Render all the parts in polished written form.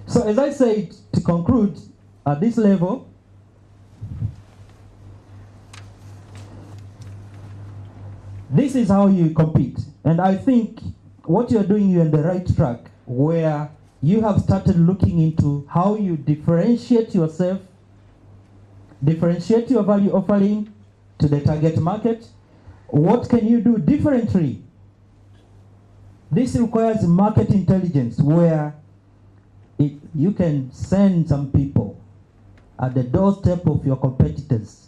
So as I said, to conclude, at this level, this is how you compete. And I think what you're doing, you're on the right track, where you have started looking into how you differentiate yourself, differentiate your value offering to the target market. What can you do differently? This requires market intelligence, where you can send some people at the doorstep of your competitors,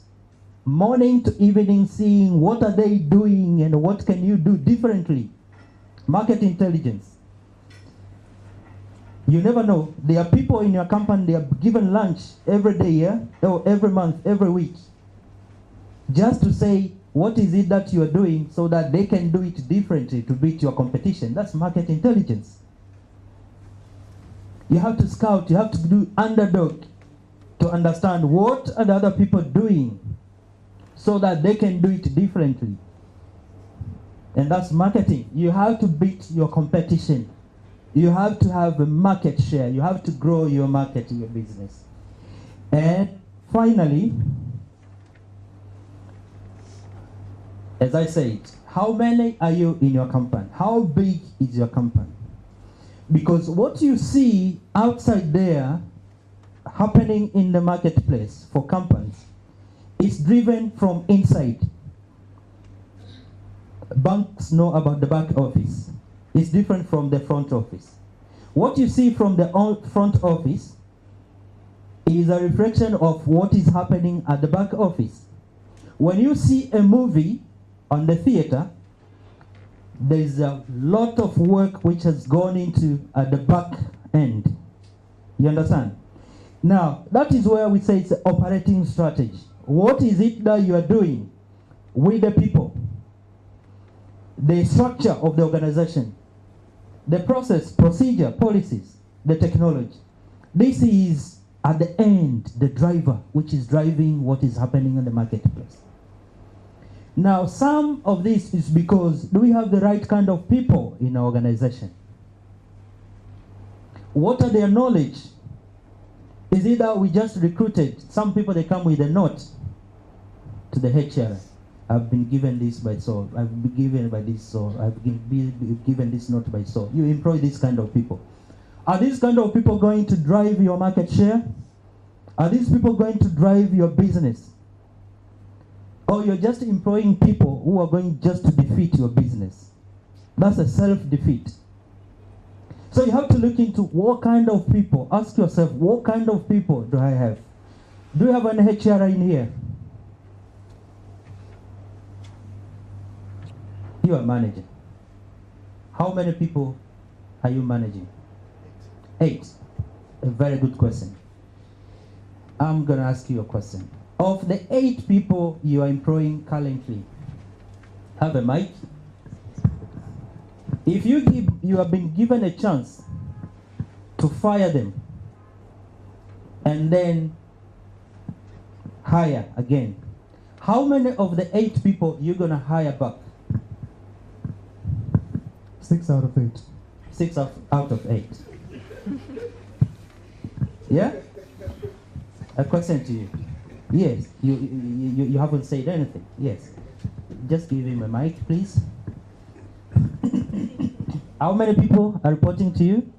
morning to evening, seeing what are they doing and what can you do differently. Market intelligence. You never know. There are people in your company, they are given lunch every day, yeah? Or every month, every week. Just to say, what is it that you are doing so that they can do it differently to beat your competition. That's market intelligence. You have to scout, you have to do underdog to understand what are the other people doing so that they can do it differently. And that's marketing. You have to beat your competition. You have to have a market share. You have to grow your market in your business. And finally, as I said, how many are you in your company? How big is your company? Because what you see outside there happening in the marketplace for companies is driven from inside. Banks know about the back office. It's different from the front office. What you see from the front office is a reflection of what is happening at the back office. When you see a movie on the theater, there's a lot of work which has gone into at the back end. You understand? Now, that is where we say it's an operating strategy. What is it that you are doing with the people? The structure of the organization, the process, procedure, policies, the technology. This is, at the end, the driver, which is driving what is happening in the marketplace. Now, some of this is because, do we have the right kind of people in our organization? What are their knowledge? Is it that we just recruited some people, they come with a note to the HR? I've been given this by so, I've been given by this so, I've been given this note by so. You employ this kind of people. Are these kind of people going to drive your market share? Are these people going to drive your business? Or you're just employing people who are going just to defeat your business? That's a self-defeat. So you have to look into what kind of people. Ask yourself, what kind of people do I have? Do you have an HR in here? You are managing. How many people are you managing? 8. A very good question. I'm going to ask you a question. Of the 8 people you are employing currently, have a mic. If you have been given a chance to fire them and then hire again, how many of the 8 people you're going to hire back? 6 out of 8. 6 out of 8. Yeah? A question to you. Yes, you haven't said anything. Yes. Just give him a mic, please. How many people are reporting to you?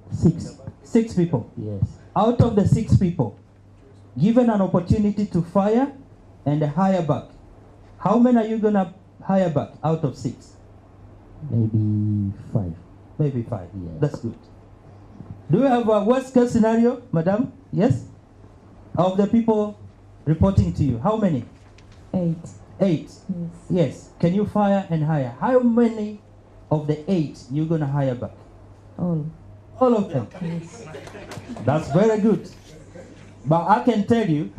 6. 6 people. Yes. Out of the 6 people, given an opportunity to fire and hire back, how many are you going to hire back out of 6? Maybe 5. Maybe 5. Yes. That's good. Do you have a worst case scenario, madam? Yes? Of the people reporting to you, how many? 8. 8. Yes. Yes. Can you fire and hire? How many of the 8 you're going to hire back? All. All of them. Yes. That's very good. But I can tell you,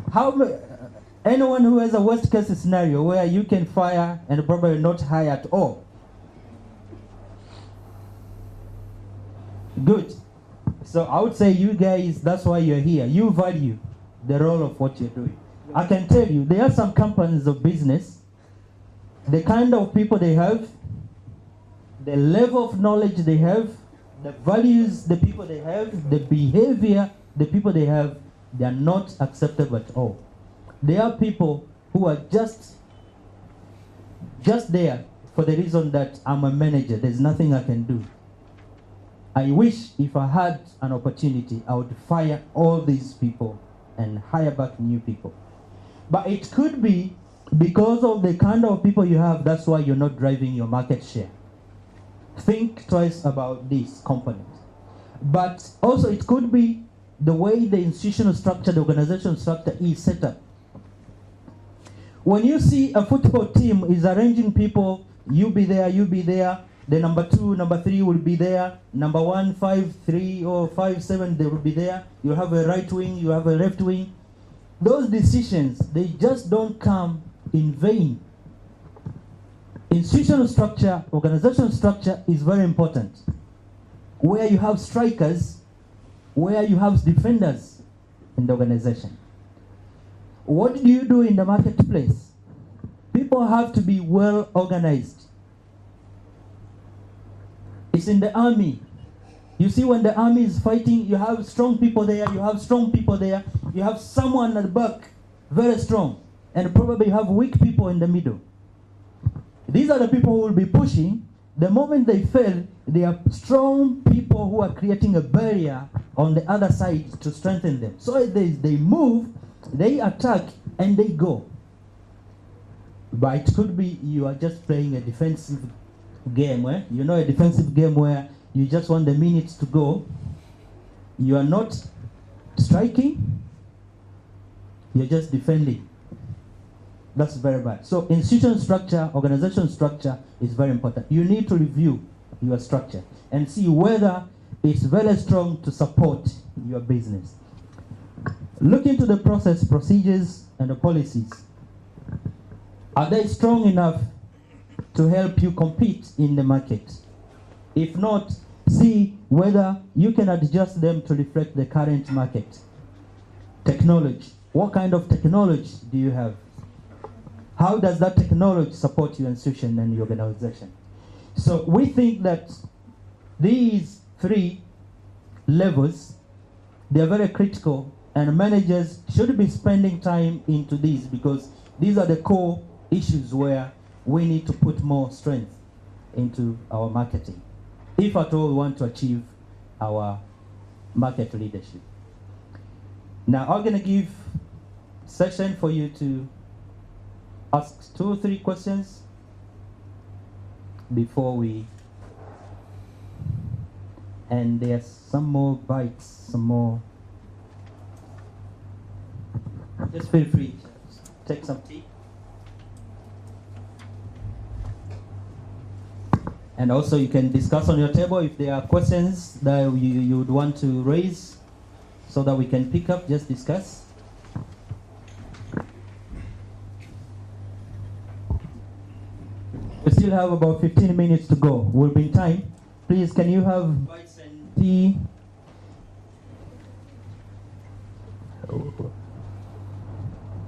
anyone who has a worst case scenario where you can fire and probably not hire at all. Good. So I would say you guys, that's why you're here. You value the role of what you're doing. I can tell you, there are some companies of business, the kind of people they have, the level of knowledge they have, the values the people they have, the behavior the people they have, they are not acceptable at all. There are people who are just there for the reason that I'm a manager, there's nothing I can do. I wish if I had an opportunity, I would fire all these people and hire back new people. But it could be because of the kind of people you have, that's why you're not driving your market share. Think twice about this component. But also it could be the way the institutional structure, the organizational structure is set up. When you see a football team is arranging people, you be there, the number 2, number 3 will be there, number 1, 5, 3, or 5, 7, they will be there. You have a right wing, you have a left wing. Those decisions, they just don't come in vain. Institutional structure, organizational structure is very important. Where you have strikers, where you have defenders in the organization. What do you do in the marketplace? People have to be well organized. It's in the army. You see, when the army is fighting, you have strong people there, you have strong people there, you have someone at the back, very strong, and probably you have weak people in the middle. These are the people who will be pushing. The moment they fail, they are strong people who are creating a barrier on the other side to strengthen them. So they move, they attack, and they go. But it could be you are just playing a defensive game, where you know, a defensive game where you just want the minutes to go. You are not striking, you're just defending. That's very bad. So institutional structure, organizational structure is very important. You need to review your structure and see whether it's very strong to support your business. Look into the process, procedures, and the policies. Are they strong enough to help you compete in the market? If not, see whether you can adjust them to reflect the current market. Technology. What kind of technology do you have? How does that technology support your institution and your organization? So we think that these 3 levels, they're very critical, and managers should be spending time into these, because these are the core issues where we need to put more strength into our marketing, if at all we want to achieve our market leadership. Now I'm going to give a session for you to ask 2 or 3 questions before we, and there's some more bites, some more. Just feel free to take some tea. And also you can discuss on your table if there are questions that you would want to raise, so that we can pick up, just discuss. We still have about 15 minutes to go. We'll be in time. Please, can you have bites and tea?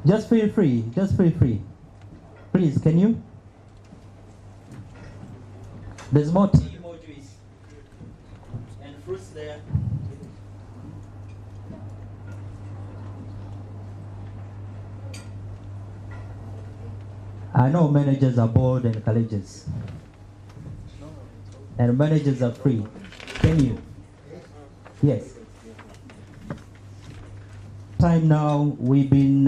Just feel free, just feel free. Please, can you? There's more tea emojis and fruits there. I know managers are bored and courageous, and managers are free. Can you? Yes. Time now, we've been,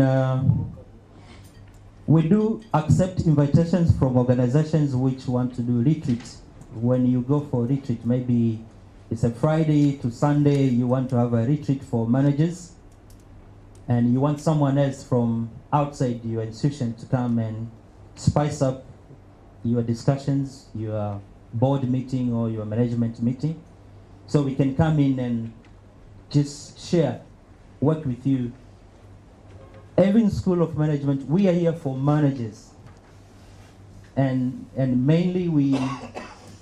we do accept invitations from organizations which want to do retreats. When you go for retreat, maybe it's a Friday to Sunday, you want to have a retreat for managers, and you want someone else from outside your institution to come and spice up your discussions, your board meeting or your management meeting, so we can come in and just share, work with you. Even School of Management, we are here for managers, and mainly we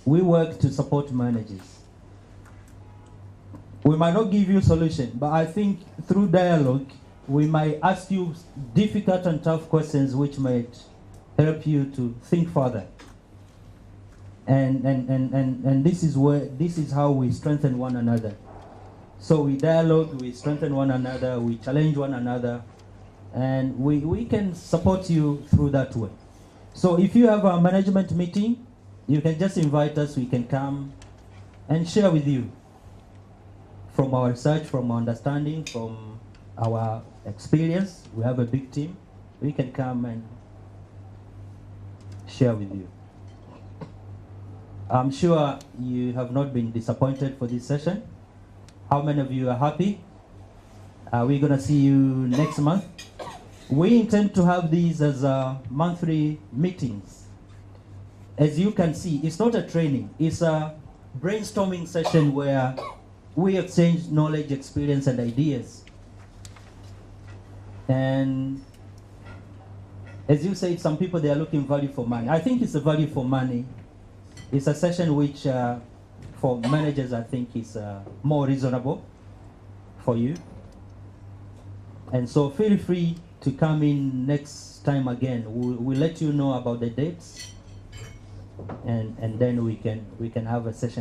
work to support managers. We might not give you a solution, but I think through dialogue we might ask you difficult and tough questions which might help you to think further And this is how we strengthen one another. So we dialogue, we strengthen one another, we challenge one another, and we can support you through that way. So if you have a management meeting, you can just invite us, we can come and share with you from our research, from our understanding, from our experience. We have a big team. We can come and share with you. I'm sure you have not been disappointed for this session. How many of you are happy? We're going to see you next month. We intend to have these as monthly meetings. As you can see, it's not a training. It's a brainstorming session where we exchange knowledge, experience, and ideas. And as you said, some people, they are looking value for money. I think it's a value for money. It's a session which, for managers, I think is more reasonable for you. And so feel free to come in next time again. We'll let you know about the dates, and then we can have a session.